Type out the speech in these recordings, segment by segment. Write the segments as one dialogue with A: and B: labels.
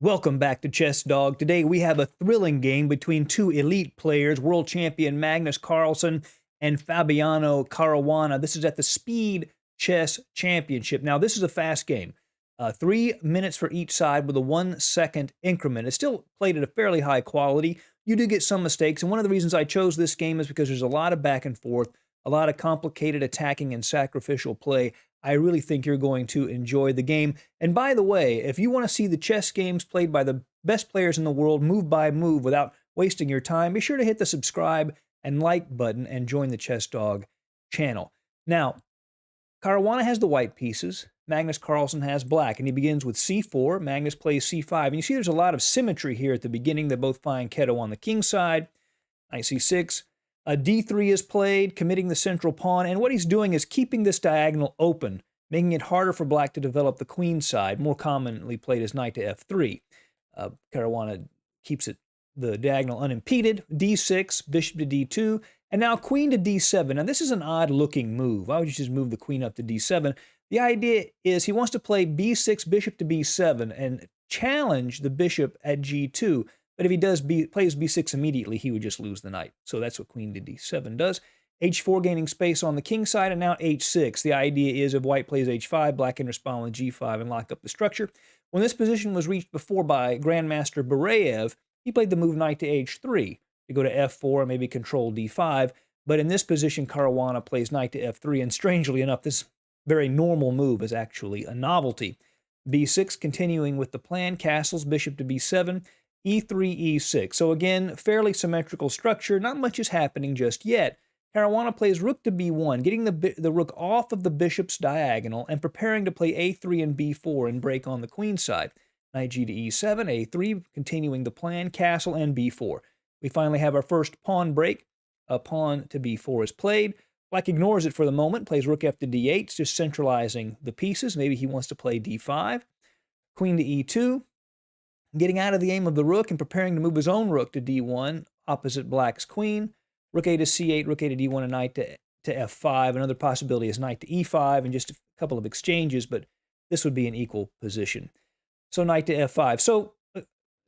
A: Welcome back to Chess Dog. Today we have a thrilling game between two elite players, world champion Magnus Carlsen and Fabiano Caruana. This is at the Speed Chess Championship. Now, this is a fast game. 3 minutes for each side with a 1 second increment. It's still played at a fairly high quality. You do get some mistakes, and one of the reasons I chose this game is because there's a lot of back and forth, a lot of complicated attacking and sacrificial play. I really think you're going to enjoy the game. And by the way, if you want to see the chess games played by the best players in the world move by move without wasting your time, be sure to hit the subscribe and like button and join the Chess Dog channel. Now, Caruana has the white pieces. Magnus Carlsen has black, and he begins with c4. Magnus plays c5. And you see there's a lot of symmetry here at the beginning. They both find Keto on the king side. Knight c6. D3 is played, committing the central pawn, and what he's doing is keeping this diagonal open, making it harder for black to develop the queen side, more commonly played as knight to f3. Caruana keeps the diagonal unimpeded, d6, bishop to d2, and now queen to d7. Now this is an odd-looking move. Why would you just move the queen up to d7? The idea is he wants to play b6, bishop to b7, and challenge the bishop at g2. But if he plays b6 immediately, he would just lose the knight. So that's what queen to d7 does. h4 gaining space on the king side, and now h6. The idea is if white plays h5, black can respond with g5 and lock up the structure. When this position was reached before by Grandmaster Bareyev, he played the move knight to h3 to go to f4 and maybe control d5. But in this position, Caruana plays knight to f3, and strangely enough, this very normal move is actually a novelty. b6 continuing with the plan, castles, bishop to b7, e3, e6. So again, fairly symmetrical structure. Not much is happening just yet. Caruana plays rook to b1, getting the rook off of the bishop's diagonal and preparing to play a3 and b4 and break on the queen side. Knight g to e7, a3, continuing the plan, castle, and b4. We finally have our first pawn break. A pawn to b4 is played. Black ignores it for the moment, plays rook f to d8, just centralizing the pieces. Maybe he wants to play d5. Queen to e2. Getting out of the aim of the rook and preparing to move his own rook to d1, opposite black's queen. Rook a to c8, rook a to d1, and knight to f5. Another possibility is knight to e5, and just a couple of exchanges, but this would be an equal position. So knight to f5. So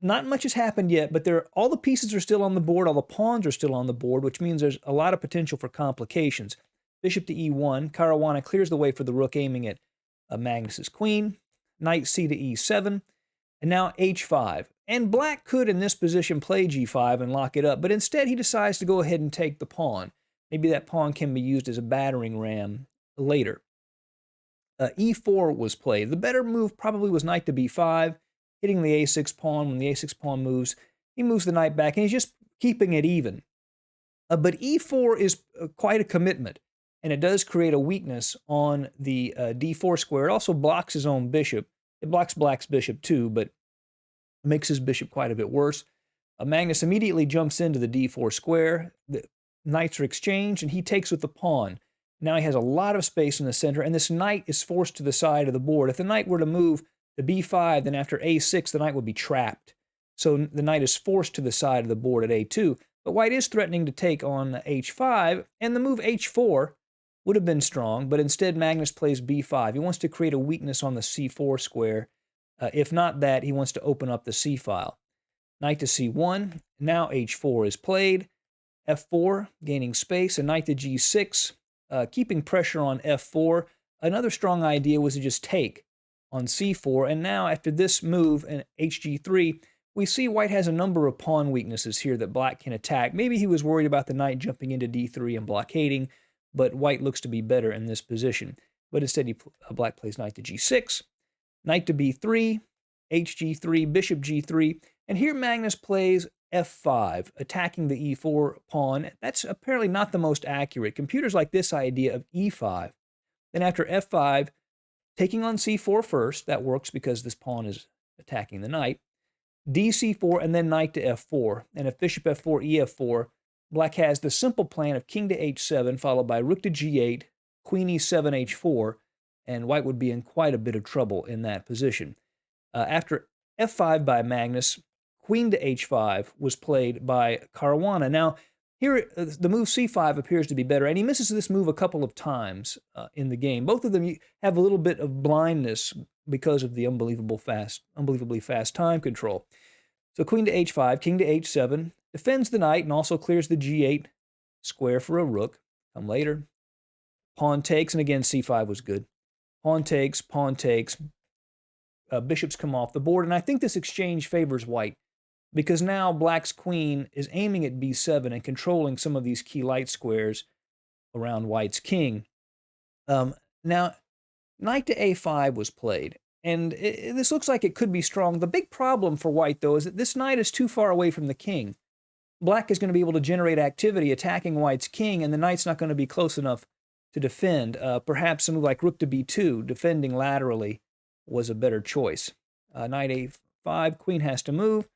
A: not much has happened yet, but all the pieces are still on the board, all the pawns are still on the board, which means there's a lot of potential for complications. Bishop to e1, Caruana clears the way for the rook, aiming at Magnus's queen. Knight c to e7. And now h5. And black could, in this position, play g5 and lock it up, but instead he decides to go ahead and take the pawn. Maybe that pawn can be used as a battering ram later. e4 was played. The better move probably was knight to b5, hitting the a6 pawn. When the a6 pawn moves, he moves the knight back, and he's just keeping it even. But e4 is quite a commitment, and it does create a weakness on the d4 square. It also blocks his own bishop. It blocks black's bishop too, but makes his bishop quite a bit worse. Magnus immediately jumps into the d4 square. The knights are exchanged, and he takes with the pawn. Now he has a lot of space in the center, and this knight is forced to the side of the board. If the knight were to move to b5, then after a6, the knight would be trapped. So the knight is forced to the side of the board at a2. But white is threatening to take on h5, and the move h4 would have been strong, but instead Magnus plays b5. He wants to create a weakness on the c4 square. If not that, he wants to open up the c-file. Knight to c1. Now h4 is played. f4, gaining space, and knight to g6, keeping pressure on f4. Another strong idea was to just take on c4, and now after this move in hg3, we see white has a number of pawn weaknesses here that black can attack. Maybe he was worried about the knight jumping into d3 and blockading, but white looks to be better in this position. But instead, black plays knight to g6, knight to b3, hg3, bishop g3, and here Magnus plays f5, attacking the e4 pawn. That's apparently not the most accurate. Computers like this idea of e5. Then after f5, taking on c4 first. That works because this pawn is attacking the knight. dc4, and then knight to f4. And if bishop f4, ef4, black has the simple plan of king to h7, followed by rook to g8, queen e7, h4, and white would be in quite a bit of trouble in that position. After f5 by Magnus, queen to h5 was played by Caruana. Now, Here, the move c5 appears to be better, and he misses this move a couple of times in the game. Both of them have a little bit of blindness because of the unbelievably fast time control. So queen to h5, king to h7, defends the knight and also clears the g8 square for a rook. Come later. Pawn takes, and again, c5 was good. Pawn takes, bishops come off the board, and I think this exchange favors white because now black's queen is aiming at b7 and controlling some of these key light squares around white's king. Now, knight to a5 was played, and this looks like it could be strong. The big problem for white, though, is that this knight is too far away from the king. Black is going to be able to generate activity attacking white's king, and the knight's not going to be close enough to defend. Perhaps a move like rook to b2, defending laterally, was a better choice. Knight a5, queen has to move.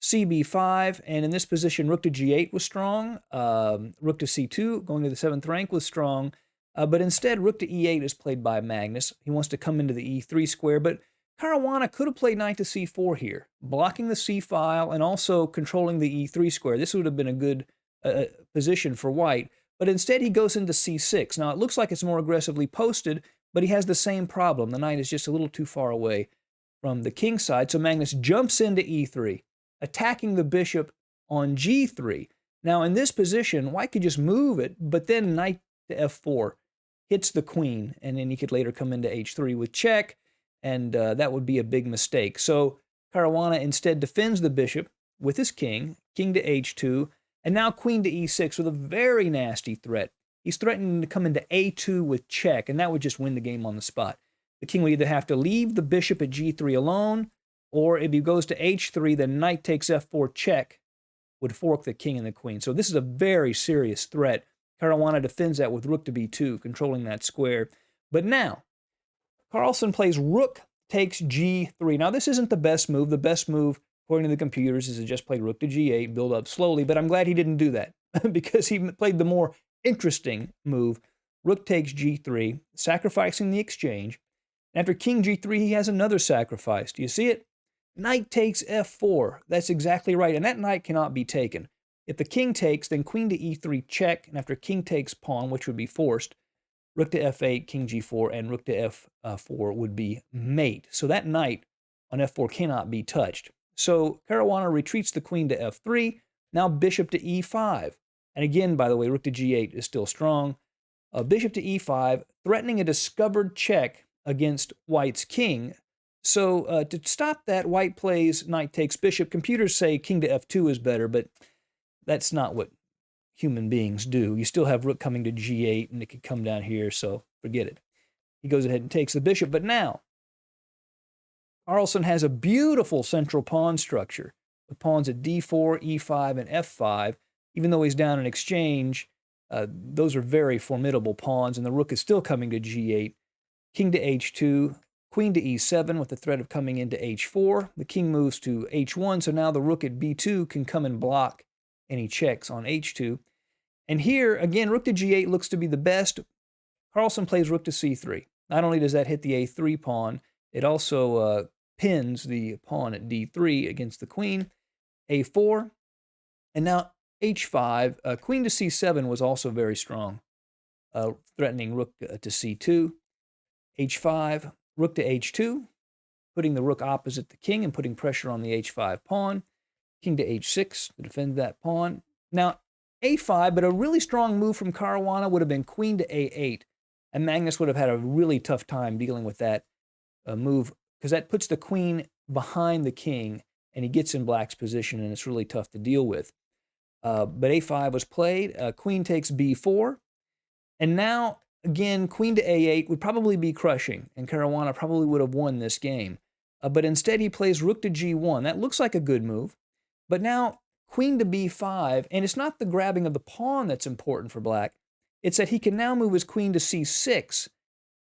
A: cb5, and in this position, rook to g8 was strong. Rook to c2, going to the 7th rank, was strong. But instead, rook to e8 is played by Magnus. He wants to come into the e3 square, but Caruana could have played knight to c4 here, blocking the c file and also controlling the e3 square. This would have been a good position for white, but instead he goes into c6. Now, it looks like it's more aggressively posted, but he has the same problem. The knight is just a little too far away from the king side, so Magnus jumps into e3, attacking the bishop on g3. Now, in this position, white could just move it, but then knight to f4 hits the queen, and then he could later come into h3 with check, and that would be a big mistake. So Caruana instead defends the bishop with his king, king to h2, and now queen to e6 with a very nasty threat. He's threatening to come into a2 with check, and that would just win the game on the spot. The king would either have to leave the bishop at g3 alone, or if he goes to h3, then knight takes f4 check would fork the king and the queen. So this is a very serious threat. Caruana defends that with rook to b2, controlling that square. But now, Carlsen plays rook takes g3. Now, this isn't the best move. The best move, according to the computers, is to just play rook to g8, build up slowly. But I'm glad he didn't do that because he played the more interesting move. Rook takes g3, sacrificing the exchange. After king g3, he has another sacrifice. Do you see it? Knight takes f4. That's exactly right, and that knight cannot be taken. If the king takes, then queen to e3 check, and after king takes pawn, which would be forced, rook to f8, king g4, and rook to f4 would be mate. So that knight on f4 cannot be touched. So Caruana retreats the queen to f3, now bishop to e5. And again, by the way, rook to g8 is still strong. Bishop to e5, threatening a discovered check against white's king. So to stop that, white plays knight takes bishop. Computers say king to f2 is better, but that's not what human beings do. You still have rook coming to g8, and it could come down here, so forget it. He goes ahead and takes the bishop. But now, Carlsen has a beautiful central pawn structure with pawns at d4, e5, and f5. Even though he's down in exchange, those are very formidable pawns, and the rook is still coming to g8. King to h2, queen to e7 with the threat of coming into h4. The king moves to h1, so now the rook at b2 can come and block any checks on h2. And here, again, rook to g8 looks to be the best. Carlsen plays rook to c3. Not only does that hit the a3 pawn, it also pins the pawn at d3 against the queen. a4, and now h5. Queen to c7 was also very strong, threatening rook to c2. h5, rook to h2, putting the rook opposite the king and putting pressure on the h5 pawn. King to h6 to defend that pawn. Now, a5, but a really strong move from Caruana would have been queen to a8, and Magnus would have had a really tough time dealing with that move because that puts the queen behind the king, and he gets in black's position, and it's really tough to deal with. But a5 was played. Queen takes b4, and now, again, queen to a8 would probably be crushing, and Caruana probably would have won this game. But instead, he plays rook to g1. That looks like a good move. But now, queen to b5, and it's not the grabbing of the pawn that's important for black. It's that he can now move his queen to c6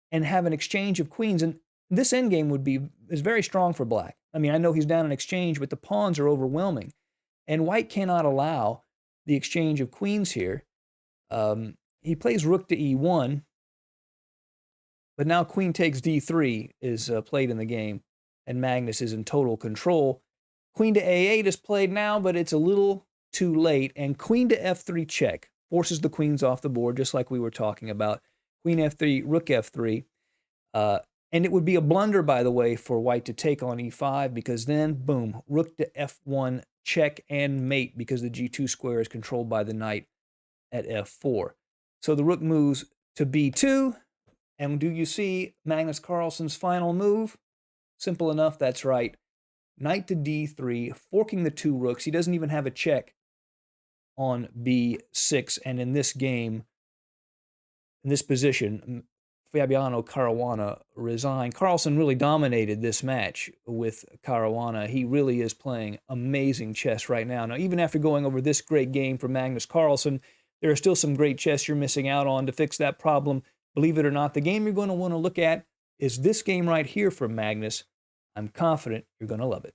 A: and have an exchange of queens. And this endgame is very strong for black. I mean, I know he's down in exchange, but the pawns are overwhelming. And white cannot allow the exchange of queens here. He plays rook to e1, but now queen takes d3 is played in the game, and Magnus is in total control. Queen to a8 is played now, but it's a little too late, and queen to f3 check forces the queens off the board, just like we were talking about. Queen f3, rook f3. And it would be a blunder, by the way, for white to take on e5, because then, boom, rook to f1 check and mate, because the g2 square is controlled by the knight at f4. So the rook moves to b2. And do you see Magnus Carlsen's final move? Simple enough, that's right. Knight to d3, forking the two rooks. He doesn't even have a check on b6. And in this game, in this position, Fabiano Caruana resigned. Carlsen really dominated this match with Caruana. He really is playing amazing chess right now. Now, even after going over this great game for Magnus Carlsen, there are still some great chess you're missing out on. To fix that problem, believe it or not, the game you're going to want to look at is this game right here from Magnus. I'm confident you're going to love it.